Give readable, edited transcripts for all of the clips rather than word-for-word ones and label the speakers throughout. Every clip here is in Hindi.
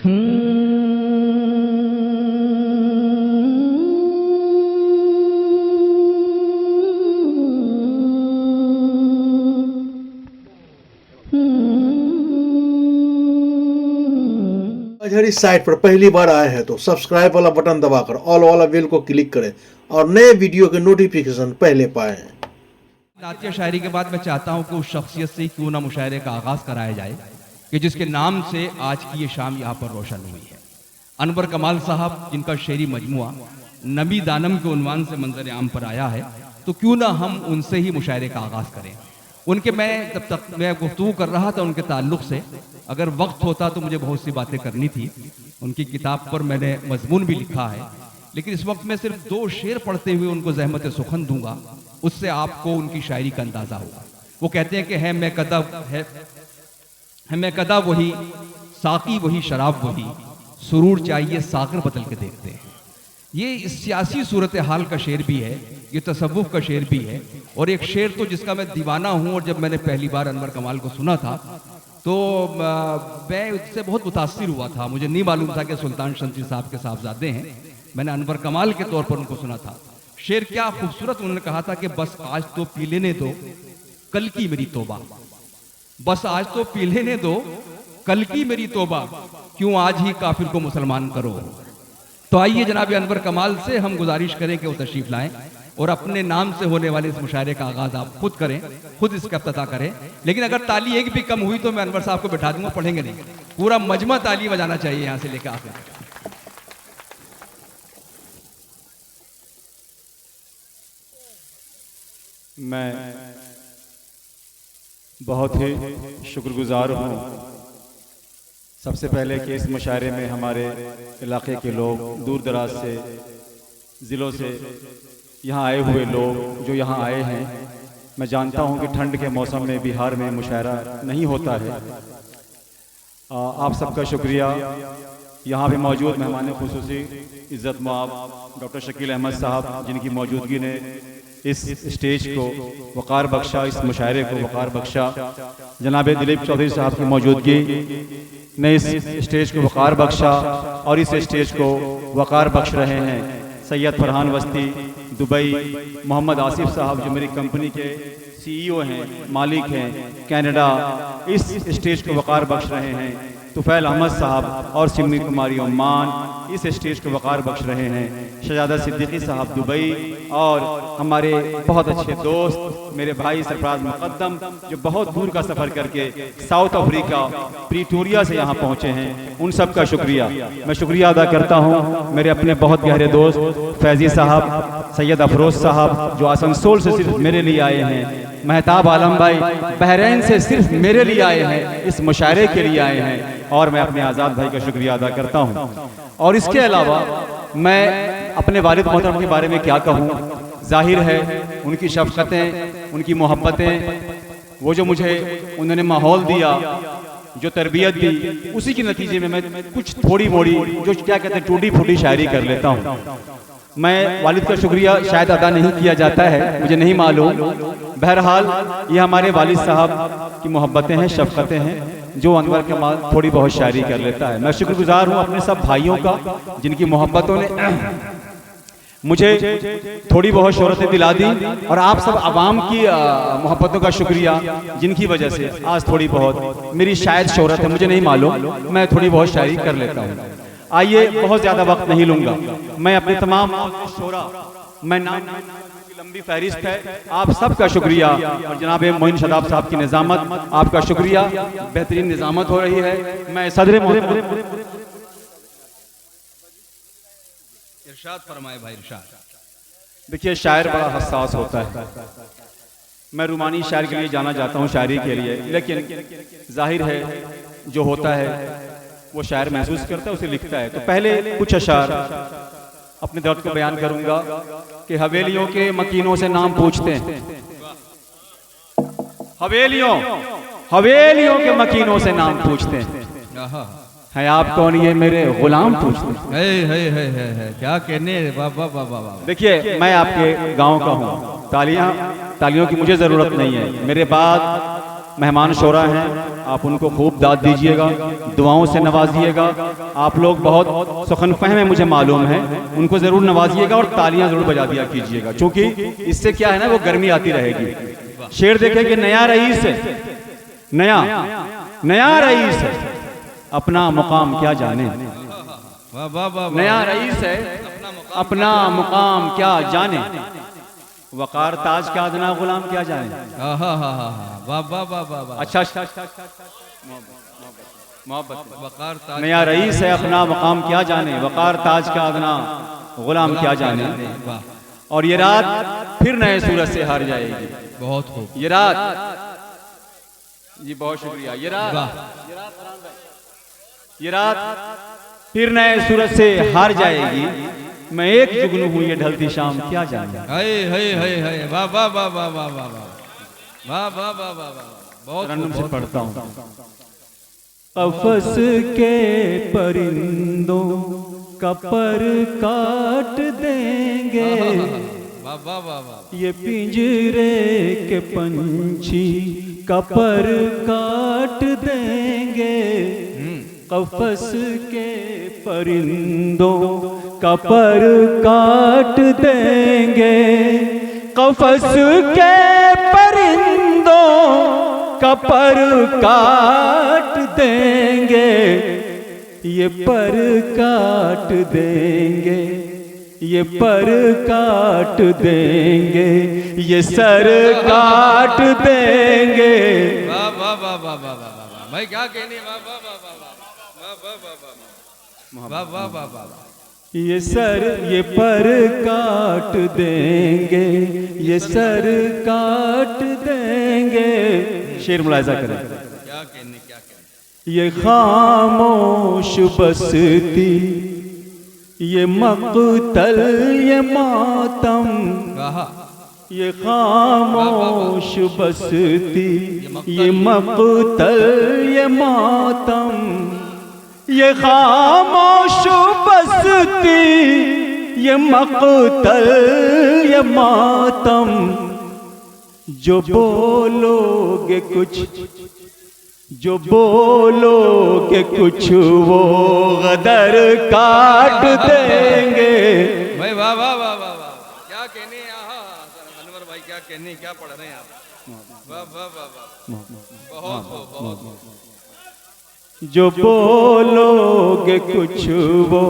Speaker 1: अगर इस साइट पर पहली बार आए हैं तो सब्सक्राइब वाला बटन दबाकर ऑल वाला बेल को क्लिक करें और नए वीडियो के नोटिफिकेशन पहले पाएं।
Speaker 2: नातिया शायरी के बाद मैं चाहता हूं कि उस शख्सियत से क्यों ना मुशायरे का आगाज कराया जाए कि जिसके नाम से आज की ये शाम यहाँ पर रोशन हुई है। अनवर कमाल साहब, जिनका शेरी मजमुआ नबी दानम के उन्वान से मंजर आम पर आया है, तो क्यों ना हम उनसे ही मुशायरे का आगाज करें। उनके जब तक मैं गुफ्तगू कर रहा था उनके ताल्लुक से, अगर वक्त होता तो मुझे बहुत सी बातें करनी थी। उनकी किताब पर मैंने मजमून भी लिखा है, लेकिन इस वक्त मैं सिर्फ 2 शेर पढ़ते हुए उनको ज़हमत सुखन दूंगा, उससे आपको उनकी शायरी का अंदाज़ा होगा। वो कहते हैं कि है मैं कदा वही, साकी वही, शराब वही, सुरूर चाहिए सागर बदल के देखते हैं। ये इस सियासी सूरत हाल का शेर भी है, ये तसव्वुफ का शेर भी है, और एक शेर तो जिसका मैं दीवाना हूँ। और जब मैंने पहली बार अनवर कमाल को सुना था तो मैं उससे बहुत मुतासिर हुआ था। मुझे नहीं मालूम था कि सुल्तान शमशी साहब के साहबजादे हैं। मैंने अनवर कमाल के तौर पर उनको सुना था। शेर क्या खूबसूरत उन्होंने कहा था कि बस आज तो पी लेने दो कल की मेरी तौबा, बस आज तो पी लेने दो कल की मेरी तौबा, क्यों आज ही काफिर को मुसलमान करो। तो आइए जनाब अनवर कमाल से हम गुजारिश करें कि वो तशरीफ लाएं और अपने नाम से होने वाले इस मुशायरे का आगाज आप खुद करें, खुद इसका इफ्तिताह करें। लेकिन अगर ताली एक भी कम हुई तो मैं अनवर साहब को बैठा दूंगा, पढ़ेंगे नहीं, पूरा मजमा ताली बजाना चाहिए यहां से लेकर आखिर।
Speaker 3: मैं बहुत ही शुक्रगुजार हूँ सबसे पहले कि इस मुशायरे में हमारे इलाके के लोग, दूर दराज से ज़िलों से यहाँ आए हुए लोग जो यहाँ आए हैं। मैं जानता हूँ कि ठंड के मौसम में बिहार में मुशायरा नहीं होता है। आप सबका शुक्रिया। यहाँ पे मौजूद मेहमान खुसूसी इज़्ज़त मआब डॉक्टर शकील अहमद साहब, जिनकी मौजूदगी ने इस स्टेज को वक़ार बख्शा, इस मुशायरे को वक़ार बख्शा। जनाब दिलीप चौधरी साहब की मौजूदगी ने इस स्टेज को वक़ार बख्शा और इस स्टेज को वक़ार बख्श रहे हैं सैयद फरहान वस्ती दुबई, मोहम्मद आसिफ साहब जो मेरी कंपनी के CEO हैं, मालिक हैं कनाडा, इस स्टेज को वक़ार बख्श रहे हैं। तुफैल अहमद साहब और सिमनी कुमारी ओमान इस स्टेज को वक़ार बख्श रहे हैं। शहजादा सिद्दीकी साहब दुबई, और हमारे बहुत अच्छे दोस्त मेरे भाई सरफराज मुक़द्दम जो बहुत दूर का सफ़र करके साउथ अफ्रीका प्रीटोरिया से यहाँ पहुँचे हैं, उन सब का शुक्रिया। मैं शुक्रिया अदा करता हूँ मेरे अपने बहुत गहरे दोस्त फैज़ी साहब, सैयद अफरोज़ साहब जो आसनसोल से सिर्फ मेरे लिए आए हैं, महताब आलम भाई बहरीन से सिर्फ मेरे लिए आए हैं, इस मुशायरे के लिए आए हैं, और मैं अपने आज़ाद भाई का शुक्रिया अदा करता हूँ। और इसके अलावा मैं अपने वालिद मोहतरम के बारे में क्या कहूँ। जाहिर है उनकी शफ़क़तें, उनकी मोहब्बतें, वो जो मुझे उन्होंने माहौल दिया, जो तरबियत दी, उसी के नतीजे में मैं कुछ थोड़ी मोड़ी जो क्या कहते हैं टूटी फूटी शायरी कर लेता हूँ। मैं वालिद का शुक्रिया शायद अदा नहीं किया जाता है, मुझे नहीं मालूम। बहरहाल ये हमारे वालिद साहब की मोहब्बतें हैं, शफ़क़तें हैं, जो अनवर कमाल थोड़ी बहुत शायरी कर लेता है। मैं शुक्रगुजार हूँ अपने सब भाइयों का जिनकी मोहब्बतों ने मुझे थोड़ी बहुत शोहरतें दिला दी, और आप सब आवाम की मोहब्बतों का शुक्रिया जिनकी वजह से आज थोड़ी बहुत मेरी शायद शोहरत है, मुझे नहीं मालूम, मैं थोड़ी बहुत शायरी कर लेता हूँ। आइए बहुत ज़्यादा वक्त नहीं लूँगा, मैं अपने तमाम शोरा, मैं नाम की लंबी फहरिस्त है, आप सबका शुक्रिया। और जनाब मोइन शदाब साहब की निज़ामत, आपका शुक्रिया, बेहतरीन निज़ामत हो रही है। मैं सदर
Speaker 2: इरशाद फरमाए भाई, इरशाद।
Speaker 3: देखिए शायर बड़ा हसास होता है। मैं रूमानी शायर के लिए जाना जाता हूँ शायरी के लिए, लेकिन जाहिर है जो होता है वो शायर महसूस करता है, उसे लिखता है। तो पहले कुछ अशार अपने दर्द को बयान करूंगा कि हवेलियों के मकीनों से नाम पूछते हैं, हवेलियों के मकीनों से नाम पूछते हैं आप कौन, ये मेरे गुलाम पूछते हैं।
Speaker 2: क्या कहने, वाह।
Speaker 3: देखिए मैं आपके गांव का हूँ, तालियों की मुझे जरूरत नहीं है। मेरे बाद मेहमान शोरा हैं, आप उनको खूब दाद दीजिएगा, दुआओं से नवाजिएगा। आप लोग बहुत सुखन फहम है, मुझे मालूम है, उनको ज़रूर नवाजिएगा और तालियां ज़रूर बजा दिया कीजिएगा, क्योंकि इससे क्या है ना, वो गर्मी आती रहेगी। शेर देखें कि नया रईस है, नया रईस है, अपना मुकाम क्या जाने। नया रईस है, अपना मुकाम क्या जाने, वकार ताज का अदना गुलाम क्या जाने। अच्छा, मोहब्बत। नया रईस है, अपना मुकाम क्या जाने, वकार ताज का अदना गुलाम क्या जाने। और ये रात फिर नए सूरज से हार जाएगी।
Speaker 2: बहुत खूब।
Speaker 3: ये रात, जी बहुत शुक्रिया। ये रात फिर नए सूरज से हार जाएगी। मैं एक जुगनू हूँ, ये ढलती शाम क्या जाने।
Speaker 2: वाह वाह वाह वाह वाह वाह वाह वाह वाह वाह वाह। बहुत
Speaker 3: तरन्नुम से पढ़ता हूँ।
Speaker 4: कफस के परिंदों का पर काट देंगे,
Speaker 2: वाह वाह वाह वाह।
Speaker 4: ये पिंजरे के पंछी का पर काट देंगे। कफस के परिंदों का पर काट देंगे, कफस के परिंदों का पर काट देंगे, ये पर काट देंगे, ये पर काट देंगे, ये सर काट देंगे।
Speaker 2: वाह वाह वाह वाह वाह वाह। भाई क्या कहने, वाह वाह वाह वाह वाह वाह वाह वाह वाह वाह वाह।
Speaker 4: ये सर ये पर काट देंगे, ये सर काट देंगे।
Speaker 3: शेर मुलाहिजा करें।
Speaker 2: क्या कहने, क्या कहने।
Speaker 4: ये खामोश बसती, ये मक़तल, ये मातम, ये खामोश बसती, ये मक़तल, ये मातम, ये खामोश बसती, ये मक़तल, ये मातम। जो बोलोगे कुछ, जो बोलोगे कुछ, वो गदर काट देंगे।
Speaker 2: भाई वाह वाह वाह वाह वाह। क्या कहने, अनवर भाई क्या कहने, क्या पढ़ रहे हैं आप। वाह वाह वाह वाह। बहुत बहुत।
Speaker 4: जो बोलोगे कुछ, वो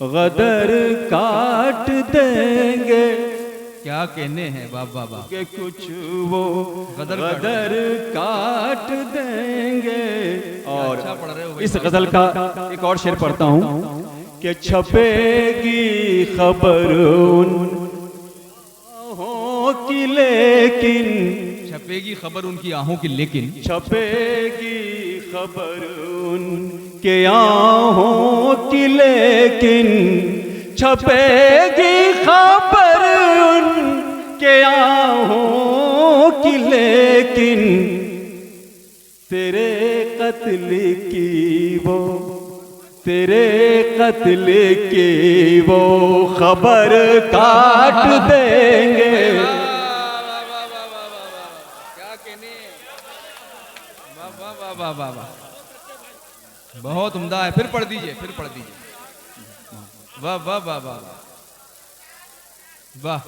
Speaker 4: गदर काट देंगे।
Speaker 2: क्या कहने हैं, वाह वाह वाह।
Speaker 4: के कुछ वो गदर काट देंगे।
Speaker 3: और
Speaker 2: अच्छा पढ़ रहे हो भाई।
Speaker 3: इस गजल का एक और शेर पढ़ता हूँ
Speaker 4: कि छपेगी खबर उन आहों की, लेकिन
Speaker 2: छपेगी खबर उनकी आहों की, लेकिन
Speaker 4: छपेगी खबर उनके आहों की, लेकिन छपेगी खबर उनके आहों की, लेकिन तेरे कत्ल की वो, तेरे कत्ल की वो खबर काट देंगे।
Speaker 2: क्या कहने, वाह वाह वाह वाह वाह वाह। बहुत उम्दा है। फिर पढ़ दीजिए, फिर पढ़ दीजिए। वाह वाह वाह वाह वाह।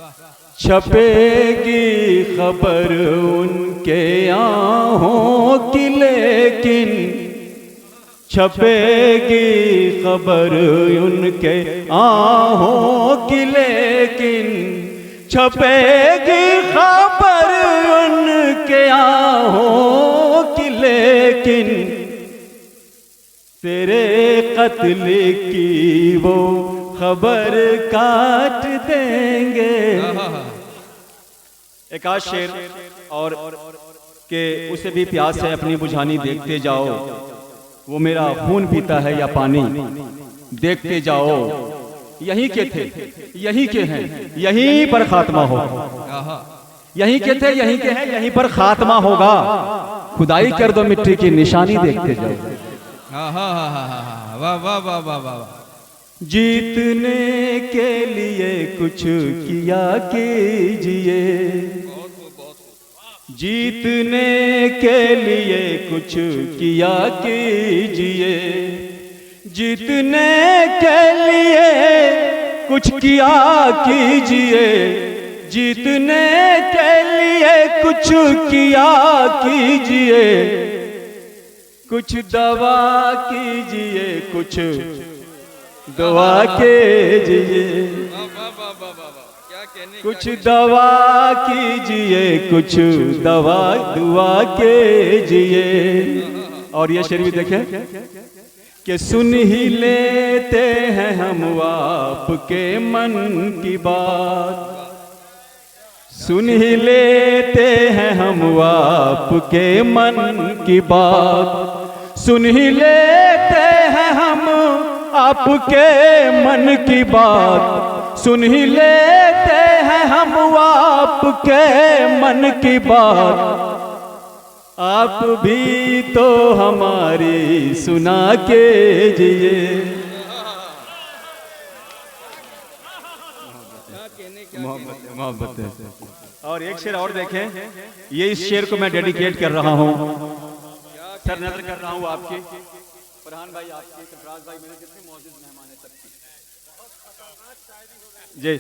Speaker 4: छपेगी खबर उनके आहों की, लेकिन छपेगी खबर उनके आहों की, लेकिन छपेगी खबर उनके आहों की, लेकिन तेरे कत्ल की वो खबर काट देंगे।
Speaker 3: एक आध शेर और के उसे भी प्यास है अपनी बुझानी, देखते जाओ वो मेरा खून पीता है या पानी, देखते जाओ यहीं के थे, यहीं के हैं, यहीं पर खात्मा हो। यहीं के थे, यहीं के हैं, यहीं पर खात्मा होगा। खुदाई कर दो मिट्टी की निशानी, देखते जाओ।
Speaker 2: वाह वाह वाह वाह वाह।
Speaker 4: जीतने के लिए कुछ किया कीजिए, जीतने के लिए कुछ किया कीजिए, जीतने के लिए कुछ किया कीजिए, जीतने के लिए कुछ किया कीजिए, कुछ दवा कीजिए, कुछ दुआ कीजिए, कुछ दवा कीजिए, कुछ दवा दुआ कीजिए। और ये शेर भी देखें कि सुन ही लेते हैं हम आपके मन की बात, सुन ही लेते हैं हम आपके मन की बात, सुन ही लेते हैं हम आपके मन की बात, सुन ही लेते हैं हम आपके मन की बात, आप भी तो हमारी सुना कीजिए। मोहब्बत है। और एक शेर और देखें, ये इस शेर को मैं डेडिकेट कर रहा हूँ, सर नजर कर रहा हूँ आपके फरहान भाई, आपके सरफराज भाई, मेरे कितने मौजूद मेहमान हैं सबके। जी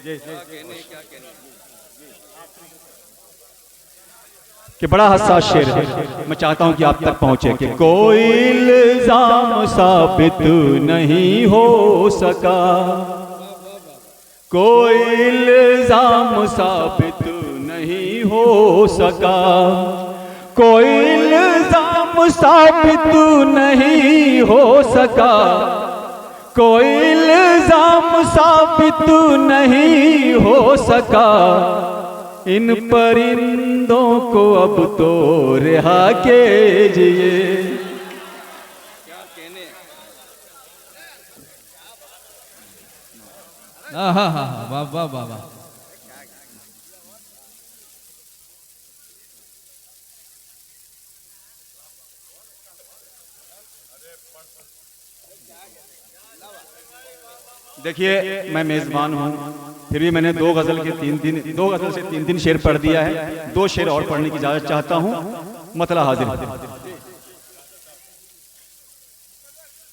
Speaker 4: कि बड़ा हसास शेर है, मैं चाहता हूं कि आप तक पहुंचे कि कोई इल्जाम साबित नहीं हो सका, कोई इल्जाम साबित नहीं हो सका, कोई इल्जाम साबित नहीं हो सका, कोई इल्जाम साबित नहीं हो सका, इन परिंदों को अब तो रिहा कीजिए।
Speaker 2: वाह वाह वाह वाह।
Speaker 4: देखिए मैं मेजबान हूं, फिर भी मैंने दो गजल से तीन दिन शेर पढ़ दिया है, दो शेर और पढ़ने की इजाजत चाहता हूं। मतला हाजिर।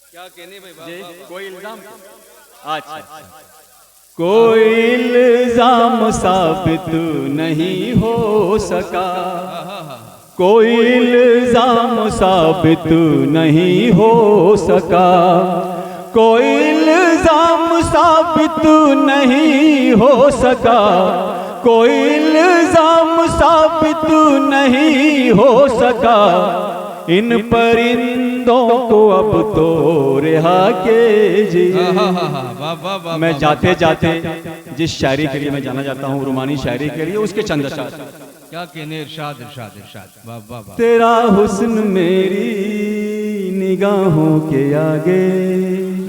Speaker 4: क्या कहने भाई? कोई इल्जाम, अच्छा, कोई इल्जाम साबित नहीं हो सका, कोई इल्जाम साबित नहीं हो सका, कोई इल्जाम साबित नहीं हो सका, कोई इल्जाम साबित नहीं हो सका, इन परिंदों को अब तो रिहा कीजिए। मैं जाते जाते जिस शायरी के लिए मैं जाना जाता हूँ, रुमानी शायरी के लिए, उसके चंद अशआर।
Speaker 2: क्या कहने, इरशाद इरशाद इरशाद। वाह वाह वाह।
Speaker 4: तेरा हुस्न मेरी निगाहों के आगे,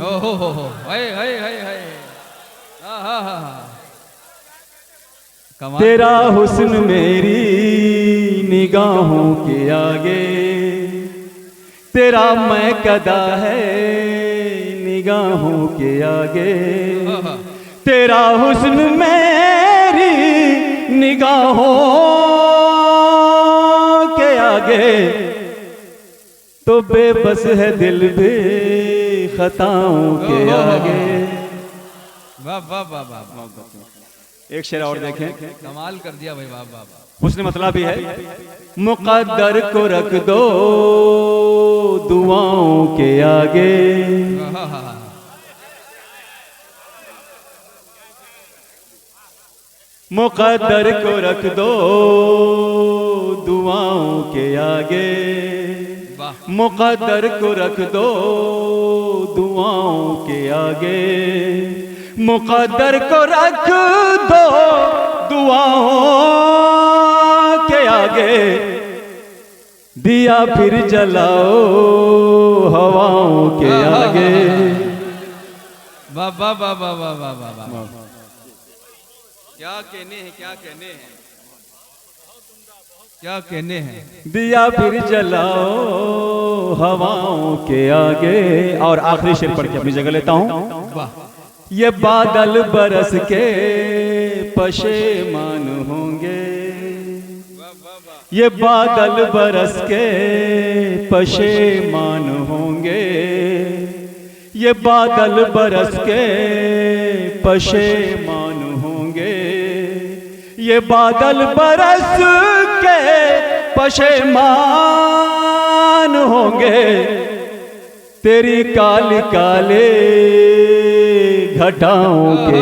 Speaker 2: हो हाय हाय हाय हाय।
Speaker 4: तेरा हुस्न मेरी निगाहों के आगे, तेरा मैं कदा है निगाहों के आगे, तेरा हुस्न मेरी निगाहों के आगे, तो बेबस है दिल भी खताओं के आगे।
Speaker 2: वाह वाह वाह वाह।
Speaker 4: एक शेर और देखें,
Speaker 2: कमाल कर दिया भाई। वाह वाह वाह।
Speaker 4: उसने मतलब भी है, मुकद्दर को रख दो दुआओं के आगे, मुकद्दर को रख दो दुआओं के आगे, मुकद्दर को रख दो दुआओं के आगे, मुकद्दर को रख दो दुआओं के आगे, दिया फिर जलाओ हवाओं के आगे।
Speaker 2: वाह वाह वाह वाह वाह वाह वाह वाह। क्या कहने हैं, क्या कहने हैं, क्या कहने हैं।
Speaker 4: दिया फिर जलाओ हवाओं के आगे। और आखिरी शेर पढ़ के अपनी जगह लेता हूँ।
Speaker 2: वाह।
Speaker 4: ये बादल बरस के पशेमान होंगे,
Speaker 3: ये बादल बरस के पशेमान होंगे, ये बादल बरस के पशेमान होंगे, ये बादल बरस के पशेमान होंगे, तेरी काली काले घटाओं के